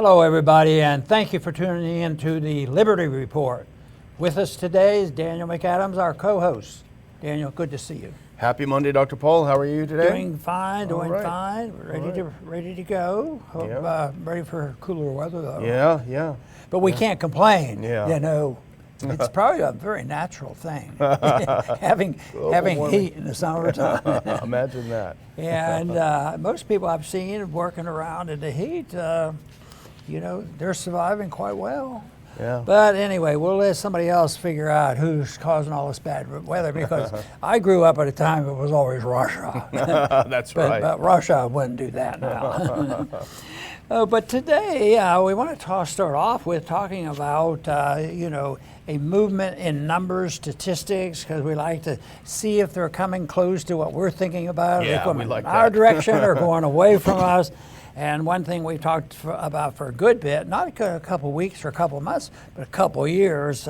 Hello, everybody, and thank you for tuning in to the Liberty Report. With us today is Daniel McAdams, our co-host. Daniel, good to see you. Happy Monday, Dr. Paul. How are you today? Doing fine, doing fine. We're ready to go. Hope, ready for cooler weather, though. Yeah. But we can't complain. Yeah. You know, it's probably a very natural thing, having heat in the summertime. Imagine that. And most people I've seen working around in the heat, you know, they're surviving quite well. Yeah. But anyway, we'll let somebody else figure out who's causing all this bad weather, because I grew up at a time it was always Russia. That's right. But Russia wouldn't do that now. But today we want to start off with talking about, you know, a movement in numbers, statistics, because we like to see if they're coming close to what we're thinking about, Yeah, if they're we like in our that. direction or going away from us. And one thing we've talked about for a good bit, not a couple weeks or a couple months, but a couple years,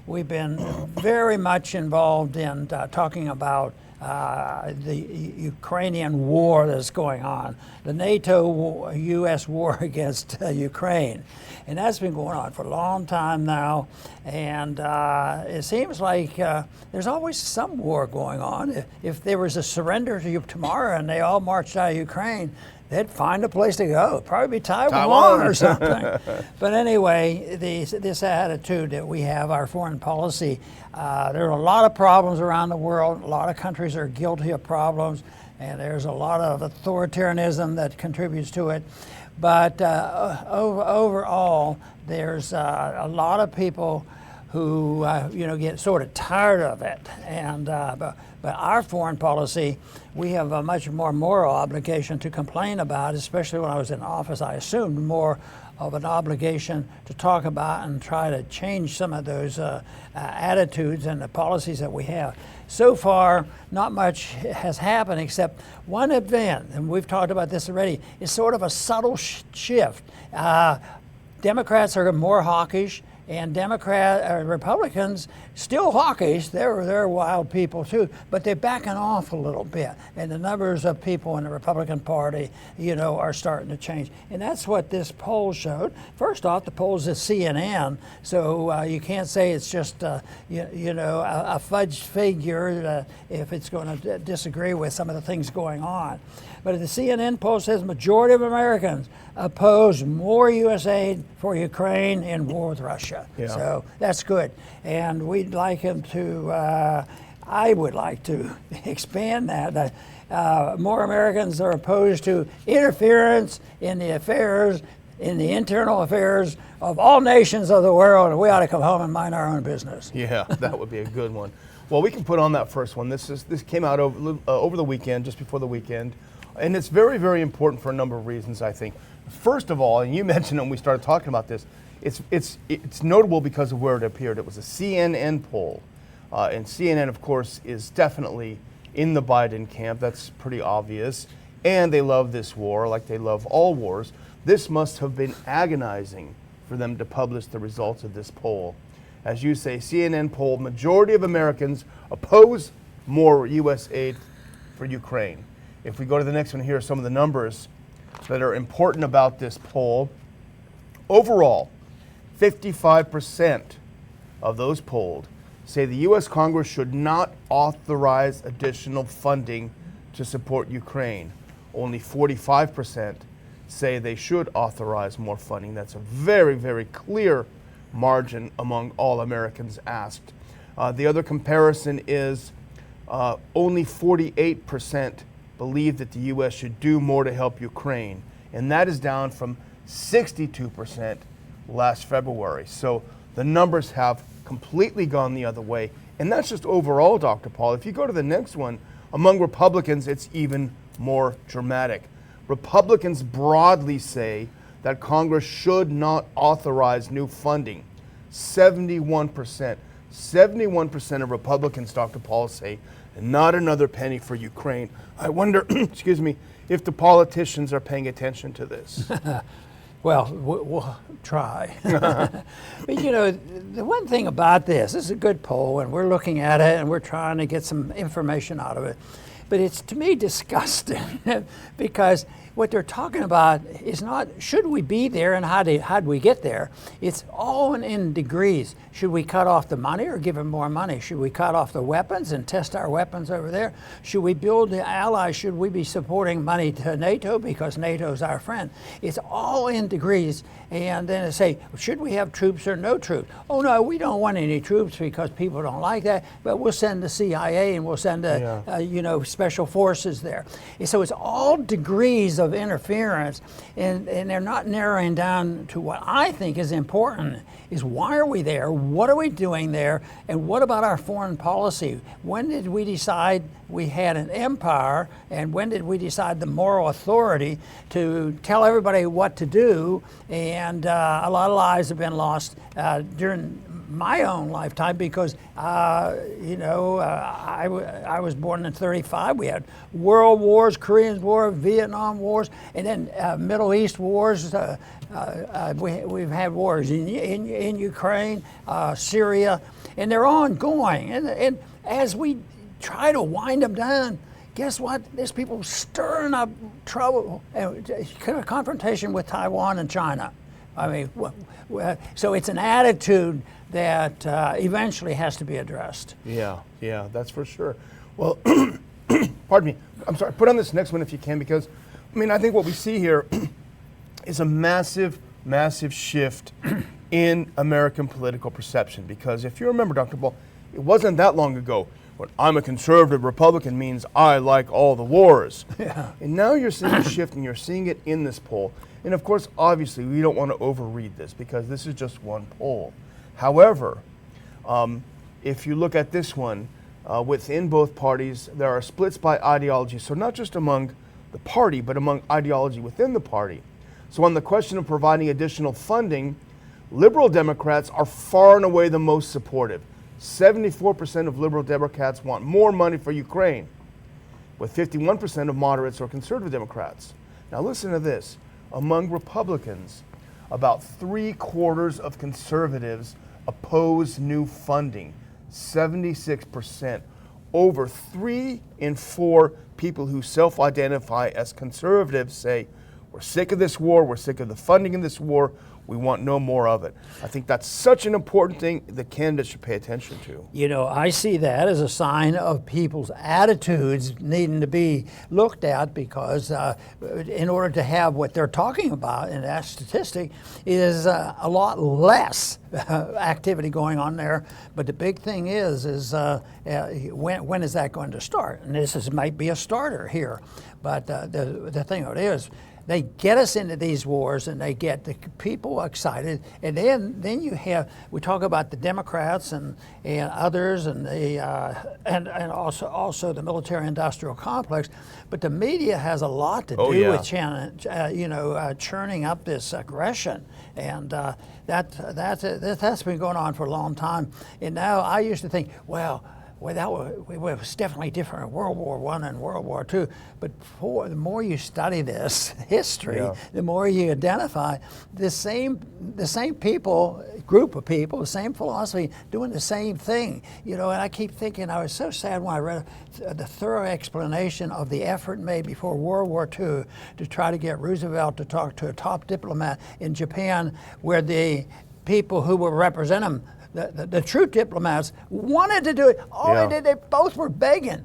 we've been very much involved in talking about the Ukrainian war that's going on, the NATO-U.S. war against Ukraine. And that's been going on for a long time now. And it seems like there's always some war going on. If there was a surrender to you tomorrow and they all marched out of Ukraine, they'd find a place to go. It'd probably be Taiwan or something. But anyway, this attitude that we have, our foreign policy, there are a lot of problems around the world. A lot of countries are guilty of problems, and there's a lot of authoritarianism that contributes to it. But overall, there's a lot of people who you know, get sort of tired of it. And but our foreign policy, we have a much more moral obligation to complain about, especially when I was in office. I assumed more of an obligation to talk about and try to change some of those attitudes and the policies that we have. So far, not much has happened except one event, and we've talked about this already. It's sort of a subtle shift. Democrats are more hawkish, and Republicans still hawkish. They're wild people too, but they're backing off a little bit. And the numbers of people in the Republican Party, you know, are starting to change. And that's what this poll showed. First off, the poll's at CNN, so you can't say it's just you know, a fudged figure if it's going to disagree with some of the things going on. But the CNN poll says majority of Americans oppose more U.S. aid for Ukraine in war with Russia. Yeah. So that's good. And we'd like him to, I would like to expand that. More Americans are opposed to interference in the affairs, in the internal affairs of all nations of the world, and we ought to come home and mind our own business. Yeah, that would be a good one. Well, we can put on that first one. This came out over the weekend, just before the weekend. And it's very, very important for a number of reasons, I think. First of all, and you mentioned when we started talking about this, it's notable because of where it appeared. It was a CNN poll. And CNN, of course, is definitely in the Biden camp. That's pretty obvious. And they love this war like they love all wars. This must have been agonizing for them to publish the results of this poll. As you say, CNN poll, majority of Americans oppose more U.S. aid for Ukraine. If we go to the next one, here are some of the numbers that are important about this poll. Overall, 55% of those polled say the U.S. Congress should not authorize additional funding to support Ukraine. Only 45% say they should authorize more funding. That's a very, very clear margin among all Americans asked. The other comparison is only 48% believe that the U.S. should do more to help Ukraine, and that is down from 62% last February. So the numbers have completely gone the other way, and that's just overall, Dr. Paul. If you go to the next one, among Republicans, it's even more dramatic. Republicans broadly say that Congress should not authorize new funding. 71%. 71% of Republicans, Dr. Paul, say not another penny for Ukraine. I wonder, excuse me, if the politicians are paying attention to this. Well, we'll try. But you know, the one thing about this is a good poll, and we're looking at it and we're trying to get some information out of it. But it's, to me, disgusting because what they're talking about is not should we be there and how do we get there. It's all in degrees. Should we cut off the money or give them more money? Should we cut off the weapons and test our weapons over there? Should we build the allies? Should we be supporting money to NATO because NATO's our friend? It's all in degrees. And then they say, should we have troops or no troops? Oh no, we don't want any troops because people don't like that. But we'll send the CIA and we'll send special forces there. And so it's all degrees of interference, and they're not narrowing down to what I think is important. Is why are we there? What are we doing there? And what about our foreign policy? When did we decide we had an empire? And when did we decide the moral authority to tell everybody what to do? And a lot of lives have been lost during my own lifetime because, I was born in 35. We had world wars, Korean War, Vietnam wars, and then Middle East wars. We've had wars in Ukraine, Syria, and they're ongoing. And as we try to wind them down, guess what? There's people stirring up trouble, confrontation with Taiwan and China. I mean, so it's an attitude that eventually has to be addressed. Yeah, that's for sure. Well, pardon me. I'm sorry. Put on this next one if you can, because, I think what we see here is a massive, massive shift in American political perception. Because if you remember, Dr. Ball, it wasn't that long ago when I'm a conservative Republican means I like all the wars. Yeah. And now you're seeing a shift, and you're seeing it in this poll. And of course, obviously, we don't want to overread this because this is just one poll. However, if you look at this one, within both parties, there are splits by ideology. So not just among the party, but among ideology within the party. So on the question of providing additional funding, liberal Democrats are far and away the most supportive. 74% of liberal Democrats want more money for Ukraine, with 51% of moderates or conservative Democrats. Now listen to this. Among Republicans, about 3/4 of conservatives oppose new funding, 76%. Over 3 in 4 people who self-identify as conservatives say, we're sick of this war, we're sick of the funding in this war, we want no more of it. I think that's such an important thing the candidates should pay attention to. I see that as a sign of people's attitudes needing to be looked at, because in order to have what they're talking about, and that statistic is a lot less activity going on there. But the big thing is when is that going to start? And might be a starter here. But the thing of it is, they get us into these wars and they get the people excited, and then you have, we talk about the Democrats and others and the and also the military-industrial complex, but the media has a lot to do with churning up this aggression, and that's been going on for a long time. And now I used to think, well, that was definitely different in World War I and World War II. But the more you study this history, the more you identify the same group of people, the same philosophy, doing the same thing. And I keep thinking, I was so sad when I read the thorough explanation of the effort made before World War II to try to get Roosevelt to talk to a top diplomat in Japan, where the people who were representing him, the true diplomats, wanted to do it. They both were begging.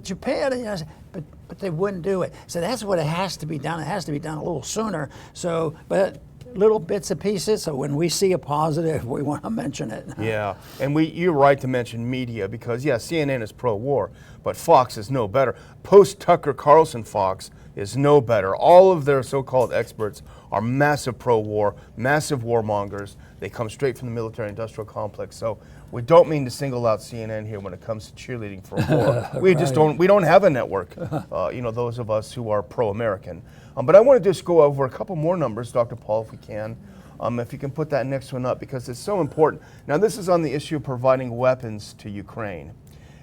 Japan, but they wouldn't do it. So that's what it has to be done. It has to be done a little sooner. So, but little bits and pieces. So when we see a positive, we want to mention it. Yeah, and you're right to mention media, because CNN is pro-war, but Fox is no better. Post-Tucker Carlson Fox is no better. All of their so-called experts are massive pro-war, massive warmongers. They come straight from the military-industrial complex. So we don't mean to single out CNN here when it comes to cheerleading for war. We just don't. We don't have a network. Those of us who are pro-American. But I want to just go over a couple more numbers, Dr. Paul, if we can. If you can put that next one up, because it's so important. Now, this is on the issue of providing weapons to Ukraine,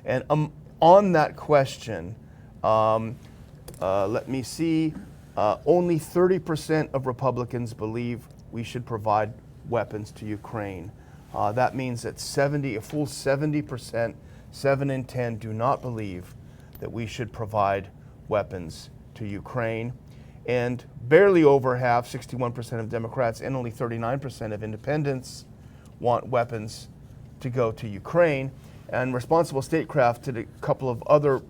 and on that question, let me see. Only 30% of Republicans believe we should provide weapons to Ukraine. That means that a full 70%, 7 in 10, do not believe that we should provide weapons to Ukraine. and barely over half, 61% of Democrats and only 39% of independents want weapons to go to Ukraine. And Responsible Statecraft did a couple of other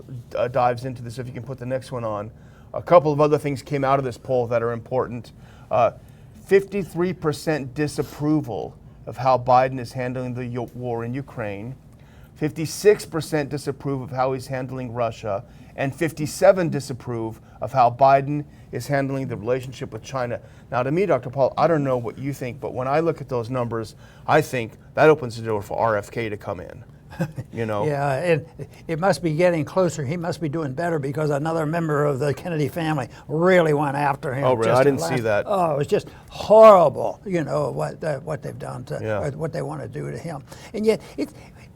dives into this, if you can put the next one on. A couple of other things came out of this poll that are important. 53% disapproval of how Biden is handling the war in Ukraine. 56% disapprove of how he's handling Russia, and 57% disapprove of how Biden is handling the relationship with China. Now, to me, Dr. Paul, I don't know what you think, but when I look at those numbers, I think that opens the door for RFK to come in. You know? Yeah, it must be getting closer. He must be doing better because another member of the Kennedy family really went after him. Oh, really? I didn't see that. Oh, it was just horrible, you know, what they've done to, or what they want to do to him. And yet,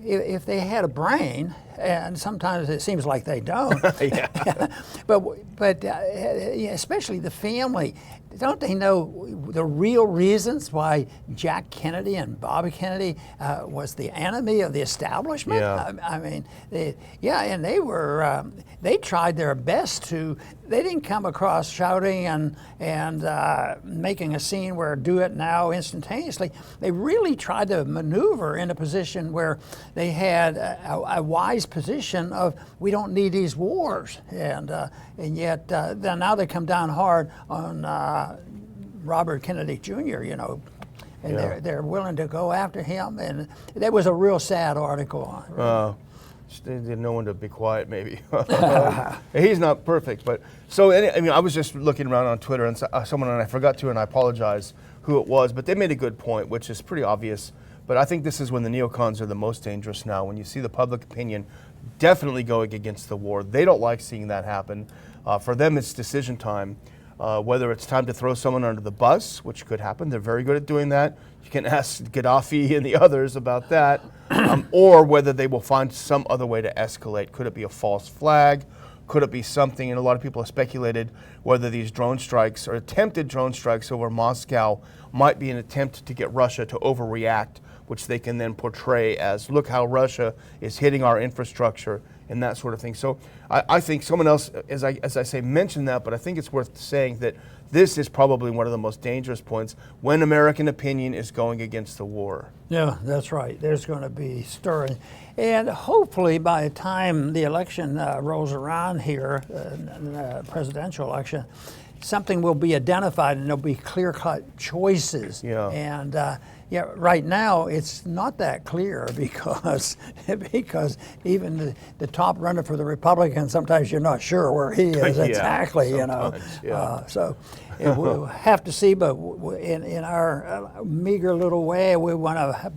if they had a brain, and sometimes it seems like they don't, but especially the family, don't they know the real reasons why Jack Kennedy and Bobby Kennedy was the enemy of the establishment? Yeah. I mean, and they were, they tried their best to, they didn't come across shouting and making a scene where do it now instantaneously. They really tried to maneuver in a position where they had a wise position of we don't need these wars, and yet then now they come down hard on Robert Kennedy Jr. You know, and they're willing to go after him, and that was a real sad article. They didn't know when to be quiet, maybe. He's not perfect, but so I mean, I was just looking around on Twitter, and someone, and I forgot to, and I apologize who it was, but they made a good point, which is pretty obvious. But I think this is when the neocons are the most dangerous now, when you see the public opinion definitely going against the war. They don't like seeing that happen. For them, it's decision time. Whether it's time to throw someone under the bus, which could happen. They're very good at doing that. You can ask Gaddafi and the others about that. Or whether they will find some other way to escalate. Could it be a false flag? Could it be something? And a lot of people have speculated whether these drone strikes or attempted drone strikes over Moscow might be an attempt to get Russia to overreact, which they can then portray as, look how Russia is hitting our infrastructure and that sort of thing. So I think someone else, as I say, mentioned that, but I think it's worth saying that this is probably one of the most dangerous points when American opinion is going against the war. Yeah, that's right. There's going to be stirring. And hopefully by the time the election rolls around here, the presidential election, something will be identified and there'll be clear-cut choices. Yeah. And right now it's not that clear because even the top runner for the Republicans, sometimes you're not sure where he is exactly, you know. So we'll have to see, but in our meager little way, we want to,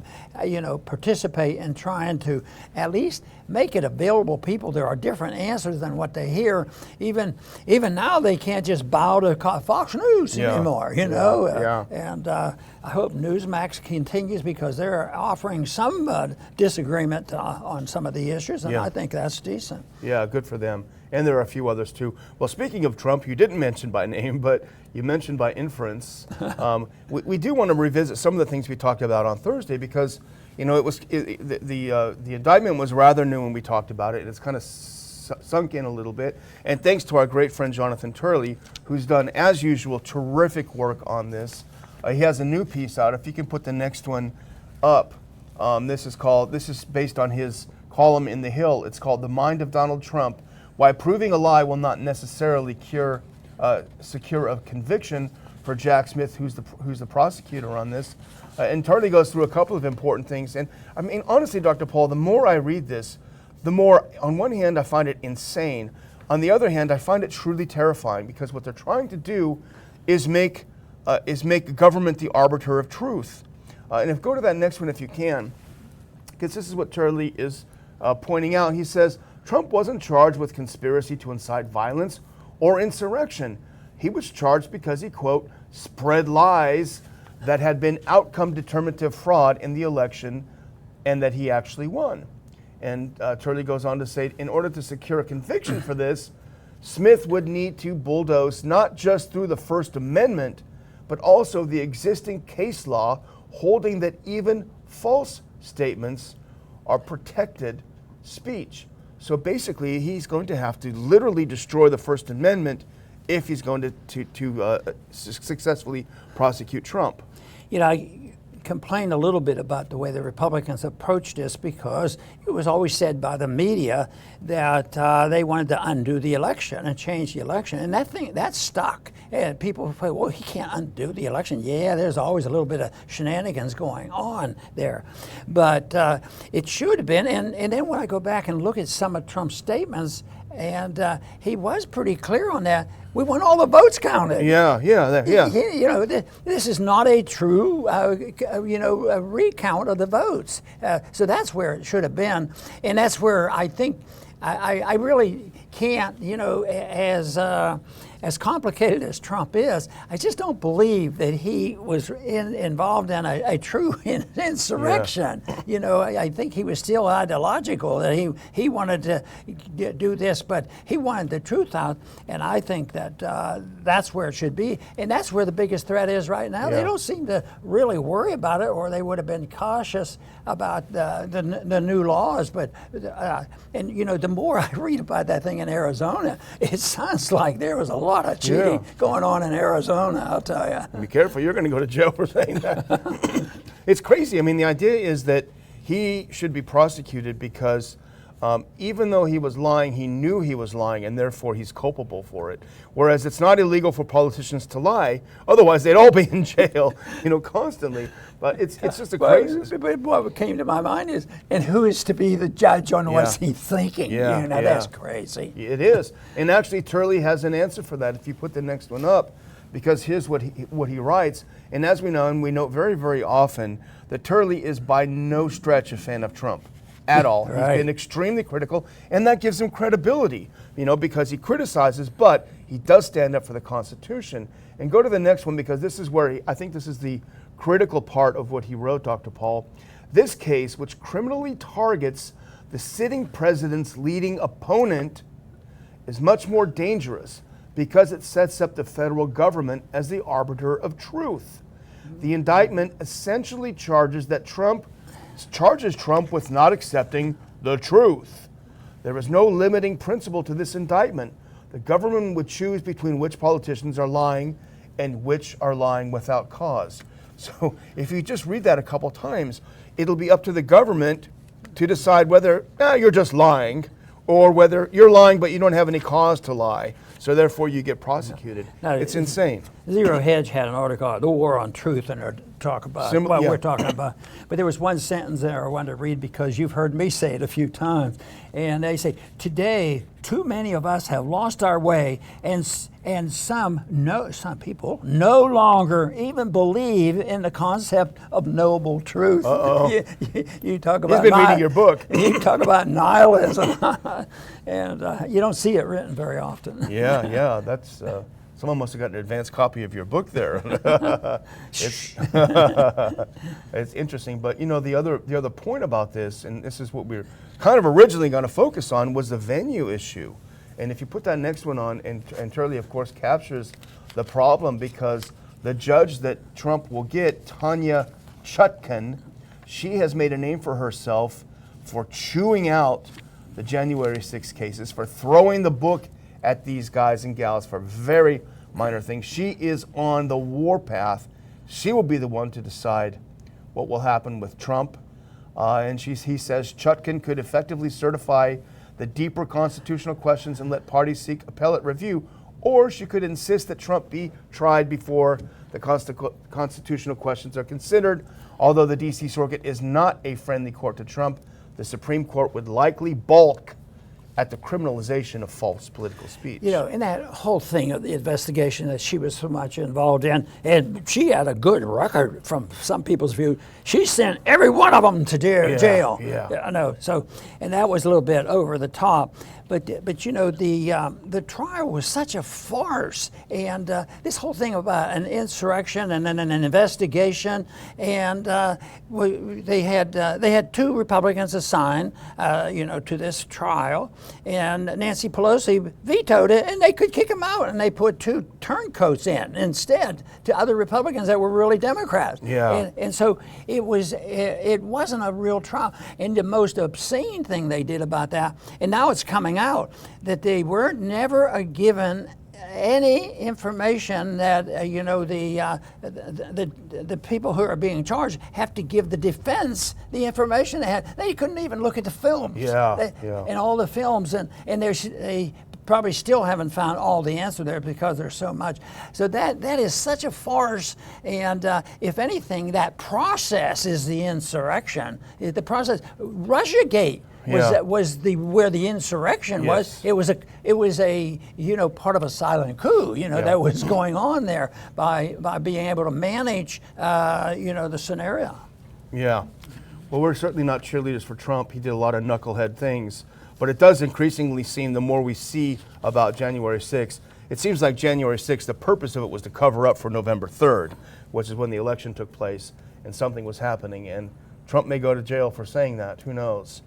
participate in trying to at least make it available. People, there are different answers than what they hear. Even now, they can't just bow to Fox News anymore, you know. And I hope Newsmax continues because they're offering some disagreement on some of the issues, and I think that's decent. Yeah, good for them. And there are a few others too. Well, speaking of Trump, you didn't mention by name, but you mentioned by inference. We do want to revisit some of the things we talked about on Thursday because, you know, the indictment was rather new when we talked about it. It's kind of sunk in a little bit. And thanks to our great friend Jonathan Turley, who's done, as usual, terrific work on this. He has a new piece out. If you can put the next one up. This is based on his column in The Hill. It's called "The Mind of Donald Trump: Why Proving a Lie Will Not Necessarily Secure a Conviction for Jack Smith," who's the prosecutor on this. And Turley goes through a couple of important things. And I mean, honestly, Dr. Paul, the more I read this, the more, on one hand, I find it insane. On the other hand, I find it truly terrifying because what they're trying to do is make government the arbiter of truth. And go to that next one if you can, because this is what Turley is pointing out. He says, Trump wasn't charged with conspiracy to incite violence or insurrection. He was charged because he, quote, spread lies that had been outcome determinative fraud in the election and that he actually won. And Turley goes on to say, in order to secure a conviction for this, Smith would need to bulldoze not just through the First Amendment, but also the existing case law holding that even false statements are protected speech. So basically, he's going to have to literally destroy the First Amendment if he's going to successfully prosecute Trump. You know, I complained a little bit about the way the Republicans approached this because it was always said by the media that they wanted to undo the election and change the election, and that stuck. And people say, well, he can't undo the election. Yeah, there's always a little bit of shenanigans going on there. But it should have been, and then when I go back and look at some of Trump's statements, and he was pretty clear on that. We want all the votes counted. Yeah. You know, this is not a true, a recount of the votes. So that's where it should have been, and that's where I think I really can't, as complicated as Trump is, I just don't believe that he was involved in a true insurrection. Yeah. You know, I think he was still ideological, that he wanted to do this, but he wanted the truth out, and I think that that's where it should be, and that's where the biggest threat is right now. Yeah. They don't seem to really worry about it, or they would have been cautious about the new laws, but, and you know, the more I read about that thing in Arizona, it sounds like there was a lot of cheating going on in Arizona, I'll tell you. Be careful, you're going to go to jail for saying that. It's crazy. I mean, the idea is that he should be prosecuted because even though he was lying, he knew he was lying, and therefore he's culpable for it. Whereas it's not illegal for politicians to lie, otherwise they'd all be in jail, constantly. But it's just a crazy. But what came to my mind is, and who is to be the judge on what's he thinking? That's crazy. It is. And actually, Turley has an answer for that if you put the next one up, because here's what he writes. And as we know, and we note very, very often, that Turley is by no stretch a fan of Trump at all. Right. He's been extremely critical, and that gives him credibility, because he criticizes, but he does stand up for the Constitution. And go to the next one, because this is where I think this is the critical part of what he wrote, Dr. Paul. This case, which criminally targets the sitting president's leading opponent, is much more dangerous because it sets up the federal government as the arbiter of truth. The indictment essentially charges Trump with not accepting the truth. There is no limiting principle to this indictment. The government would choose between which politicians are lying and which are lying without cause. So if you just read that a couple times, it'll be up to the government to decide whether you're just lying, or whether you're lying but you don't have any cause to lie. So therefore you get prosecuted. Now, it's insane. Zero Hedge had an article, The War on Truth, and they're talking about we're talking about. But there was one sentence there I wanted to read because you've heard me say it a few times. And they say, today, too many of us have lost our way, and some people no longer even believe in the concept of noble truth. You talk about. He's been reading your book. You talk about nihilism, and you don't see it written very often. Yeah, that's. Someone must have got an advanced copy of your book there. It's interesting, but the other point about this, and this is what we're kind of originally going to focus on, was the venue issue. And if you put that next one on, and Turley, of course, captures the problem, because the judge that Trump will get, Tanya Chutkan, she has made a name for herself for chewing out the January 6 cases, for throwing the book at these guys and gals for very minor things. She is on the warpath. She will be the one to decide what will happen with Trump. And he says Chutkan could effectively certify the deeper constitutional questions and let parties seek appellate review, or she could insist that Trump be tried before the constitutional questions are considered. Although the D.C. Circuit is not a friendly court to Trump, the Supreme Court would likely balk at the criminalization of false political speech. In that whole thing of the investigation that she was so much involved in, and she had a good record from some people's view. She sent every one of them to jail. Yeah. I know. So, and that was a little bit over the top. But the trial was such a farce, and this whole thing about an insurrection and then an investigation, and they had two Republicans assigned, to this trial, and Nancy Pelosi vetoed it, and they could kick him out, and they put two turncoats in instead to other Republicans that were really Democrats. Yeah. And so it wasn't a real trial, and the most obscene thing they did about that, and now it's coming out, that they were never given any information that the people who are being charged have to give the defense the information they had. They couldn't even look at the films. And all the films, and they probably still haven't found all the answer there because there's so much. So that is such a farce. And if anything, that process is the insurrection. The process, Russiagate was where the insurrection was. It was a part of a silent coup that was going on there by being able to manage the scenario. Yeah. Well, we're certainly not cheerleaders for Trump. He did a lot of knucklehead things. But it does increasingly seem, the more we see about January 6th, it seems like January 6th, the purpose of it was to cover up for November 3rd, which is when the election took place and something was happening. And Trump may go to jail for saying that. Who knows?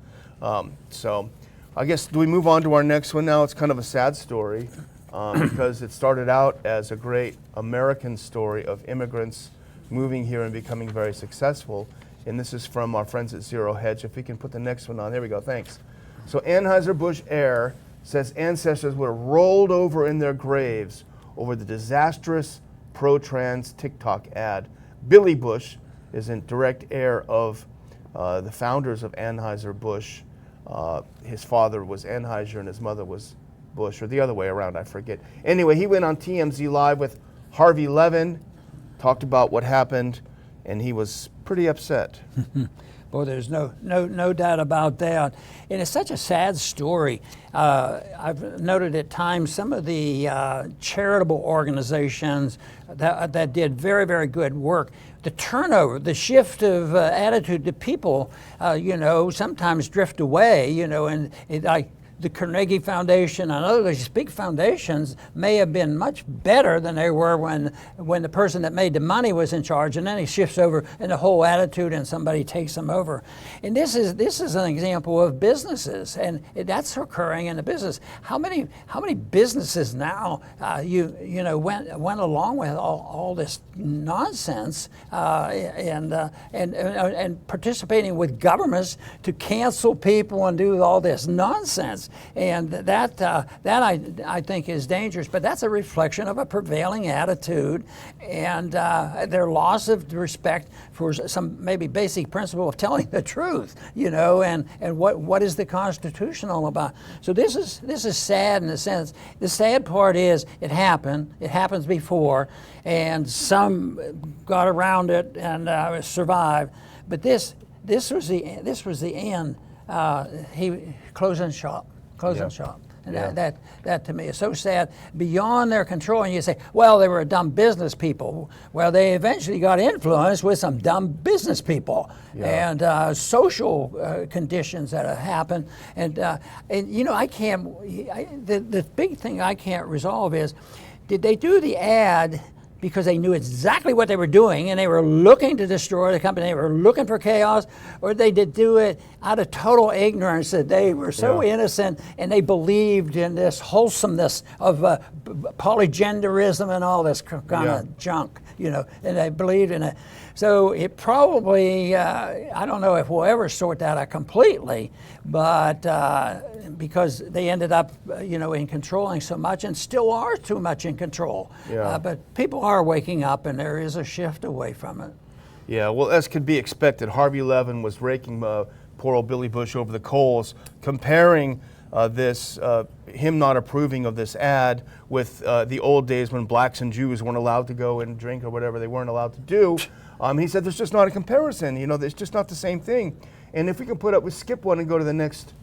So I guess, do we move on to our next one now? It's kind of a sad story because it started out as a great American story of immigrants moving here and becoming very successful. And this is from our friends at Zero Hedge. If we can put the next one on. There we go. Thanks. So Anheuser-Busch heir says ancestors would have rolled over in their graves over the disastrous pro-trans TikTok ad. Billy Busch is in direct heir of the founders of Anheuser-Busch. His father was Anheuser and his mother was Bush, or the other way around, I forget. Anyway, he went on TMZ Live with Harvey Levin, talked about what happened, and he was pretty upset. Boy, there's no doubt about that. And it's such a sad story. I've noted at times some of the charitable organizations that did very, very good work. The turnover, the shift of attitude to people, sometimes drift away, and the Carnegie Foundation and other these big foundations may have been much better than they were when the person that made the money was in charge, and then he shifts over and the whole attitude and somebody takes them over. And this is an example of businesses, and that's occurring in the business. How many businesses now went along with all this nonsense and participating with governments to cancel people and do all this nonsense. And that I think is dangerous, but that's a reflection of a prevailing attitude and their loss of respect for some maybe basic principle of telling the truth, and what is the Constitution all about. So this is sad in a sense. The sad part is it happens before, and some got around it and survived. But this was the end. He closing shop. And that to me is so sad, beyond their control. And you say, well, they were dumb business people. Well, they eventually got influenced with some dumb business people and social conditions that have happened. And I can't. The big thing I can't resolve is, did they do the ad because they knew exactly what they were doing and they were looking to destroy the company, they were looking for chaos, or they did do it out of total ignorance that they were so innocent and they believed in this wholesomeness of polygenderism and all this kind of junk, and they believed in it. So it probably, I don't know if we'll ever sort that out completely, but because they ended up, in controlling so much and still are too much in control. But people are waking up and there is a shift away from it. Yeah, well, as could be expected, Harvey Levin was raking poor old Billy Busch over the coals, comparing him not approving of this ad with the old days when blacks and Jews weren't allowed to go and drink or whatever they weren't allowed to do. He said there's just not a comparison. It's just not the same thing. And if we can we skip one and go to the next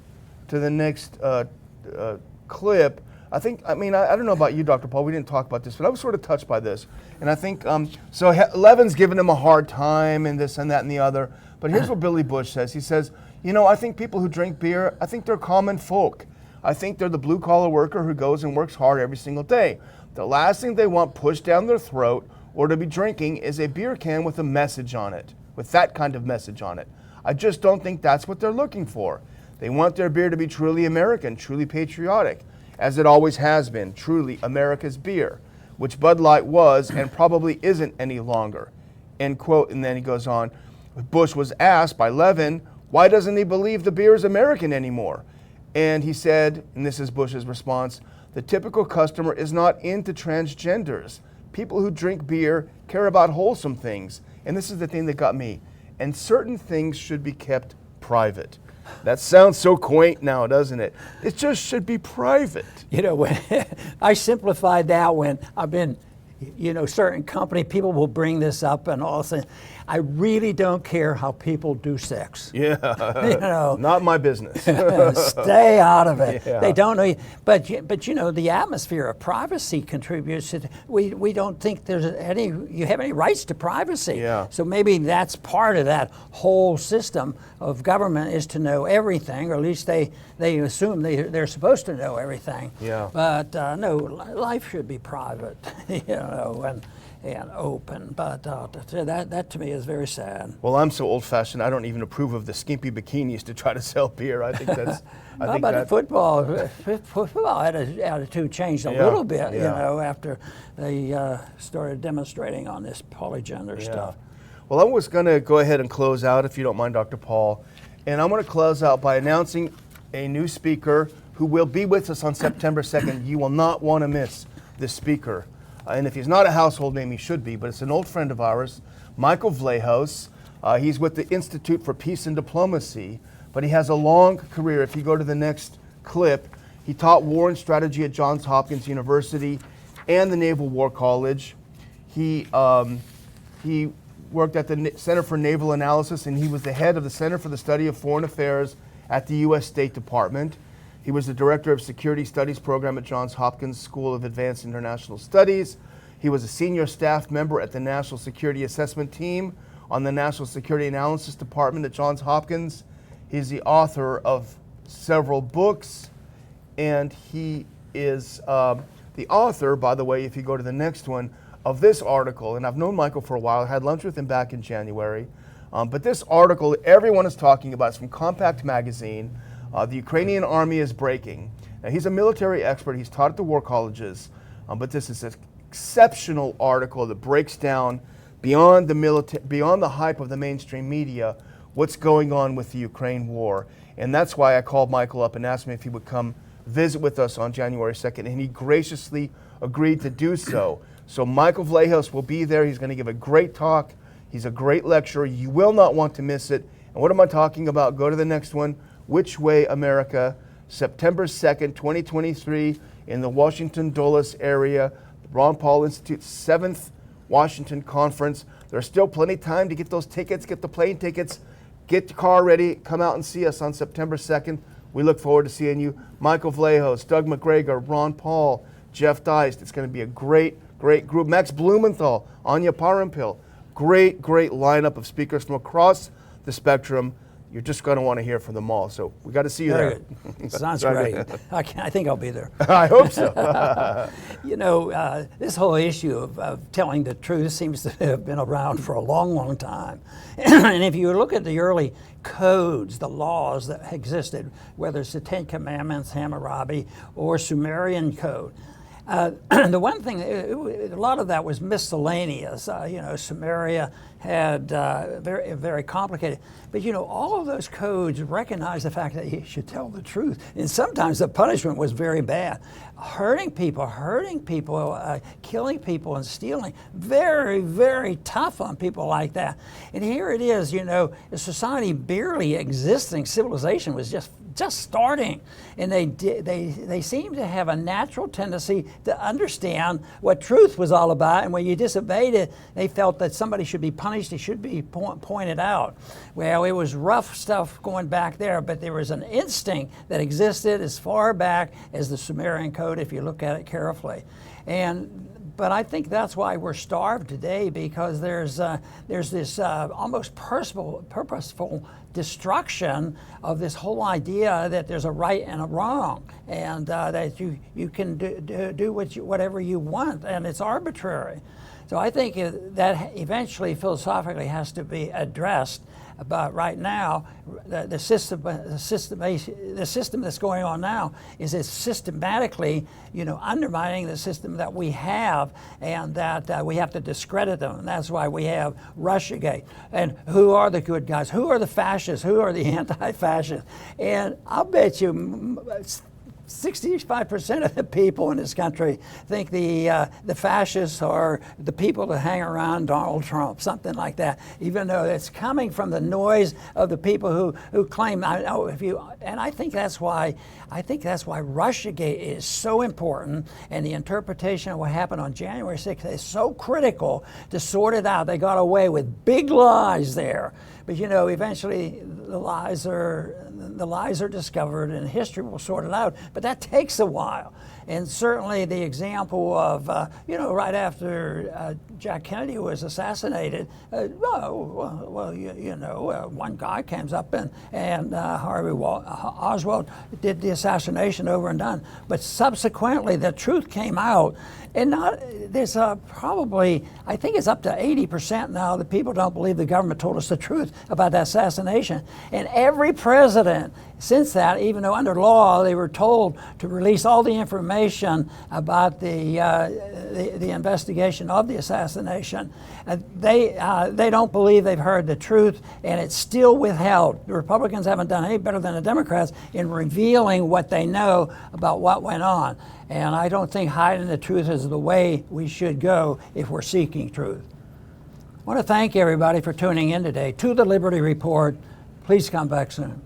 clip. I don't know about you, Dr. Paul. We didn't talk about this, but I was sort of touched by this. And I think, so Levin's giving him a hard time and this and that and the other. But here's what Billy Busch says. He says, I think people who drink beer, I think they're common folk. I think they're the blue-collar worker who goes and works hard every single day. The last thing they want pushed down their throat or to be drinking is a beer can with a message on it, with that kind of message on it. I just don't think that's what they're looking for. They want their beer to be truly American, truly patriotic, as it always has been, truly America's beer, which Bud Light was and probably isn't any longer. End quote. And then he goes on. Bush was asked by Levin, why doesn't he believe the beer is American anymore? And he said, and this is Bush's response, The typical customer is not into transgenders. People who drink beer care about wholesome things. And this is the thing that got me. And certain things should be kept private. That sounds so quaint now, doesn't it? It just should be private. You know, when I simplified that when I've been, you know, certain company, people will bring this up and all this. I really don't care how people do sex. Yeah, you know, not my business. Stay out of it. Yeah. They don't know. But you know, the atmosphere of privacy contributes to. We don't think there's you have any rights to privacy. Yeah. So maybe that's part of that whole system of government is to know everything, or at least they assume they're supposed to know everything. Yeah. But no, life should be private. You know, and open, but that to me is very sad. Well, I'm so old-fashioned. I don't even approve of the skimpy bikinis to try to sell beer. I think that's. Football attitude changed a little bit, you know, after they started demonstrating on this polygender stuff. Well, I was going to go ahead and close out, if you don't mind, Dr. Paul, and I'm going to close out by announcing a new speaker who will be with us on September 2nd. You will not want to miss this speaker. And if he's not a household name, he should be, but it's an old friend of ours, Michael Vlahos. He's with the Institute for Peace and Diplomacy, but he has a long career. If you go to the next clip, he taught war and strategy at Johns Hopkins University and the Naval War College. He worked at the Center for Naval Analysis, and he was the head of the Center for the Study of Foreign Affairs at the U.S. State Department. He was the director of Security Studies program at Johns Hopkins School of Advanced International Studies. He was a senior staff member at the National Security Assessment Team on the National Security Analysis Department at Johns Hopkins. He's the author of several books, and he is the author, by the way, if you go to the next one, of this article. And I've known Michael for a while. I had lunch with him back in January. But this article everyone is talking about. It's from Compact Magazine. The Ukrainian army is breaking. Now, he's a military expert. He's taught at the war colleges. But this is an exceptional article that breaks down beyond the hype of the mainstream media what's going on with the Ukraine war. And that's why I called Michael up and asked him if he would come visit with us on January 2nd. And he graciously agreed to do so. So Michael Vlahos will be there. He's going to give a great talk. He's a great lecturer. You will not want to miss it. And what am I talking about? Go to the next one. Which Way America, September 2nd, 2023, in the Washington Dulles area, the Ron Paul Institute's 7th Washington Conference. There's still plenty of time to get those tickets, get the plane tickets, get your car ready, come out and see us on September 2nd. We look forward to seeing you. Michael Vlahos, Doug McGregor, Ron Paul, Jeff Deist. It's going to be a great group. Max Blumenthal, Anya Parampil. Great lineup of speakers from across the spectrum. You're just going to want to hear from them all. So we got to see you Very there. Good. Sounds great. I think I'll be there. I hope so. You know, this whole issue of telling the truth seems to have been around for a long time. And if you look at the early codes, the laws that existed, whether it's the Ten Commandments, Hammurabi, or Sumerian code, the one thing, a lot of that was miscellaneous. You know, Sumeria had very complicated. But you know, all of those codes recognize the fact that you should tell the truth. And sometimes the punishment was very bad. Hurting people, killing people and stealing, very tough on people like that. And here it is, you know, a society barely existing, civilization was just starting, and they seem to have a natural tendency to understand what truth was all about, and when you disobeyed it, they felt that somebody should be punished, it should be pointed out. Well, it was rough stuff going back there, but there was an instinct that existed as far back as the Sumerian code, if you look at it carefully. But I think that's why we're starved today, because there's this almost purposeful destruction of this whole idea that there's a right and a wrong, and that you can do whatever you want, and it's arbitrary. So I think that eventually philosophically has to be addressed. But right now, the system that's going on now is it's systematically, you know, undermining the system that we have, and that we have to discredit them. And that's why we have Russiagate. And who are the good guys? Who are the fascists? Who are the anti-fascists? And I'll bet you 65% of the people in this country think the fascists are the people that hang around Donald Trump, something like that. Even though it's coming from the noise of the people who claim. And I think that's why Russiagate is so important, and the interpretation of what happened on January 6th is so critical to sort it out. They got away with big lies there, but eventually the lies are discovered, and history will sort it out. But that takes a while. And certainly the example of, right after Jack Kennedy was assassinated, one guy comes up and Harvey Oswald did the assassination over and done. But subsequently, the truth came out. And there's probably, I think it's up to 80% now that people don't believe the government told us the truth about that assassination. And every president since that, even though under law they were told to release all the information about the investigation of the assassination, they don't believe they've heard the truth, and it's still withheld. The Republicans haven't done any better than the Democrats in revealing what they know about what went on. And I don't think hiding the truth is the way we should go if we're seeking truth. I want to thank everybody for tuning in today to the Liberty Report. Please come back soon.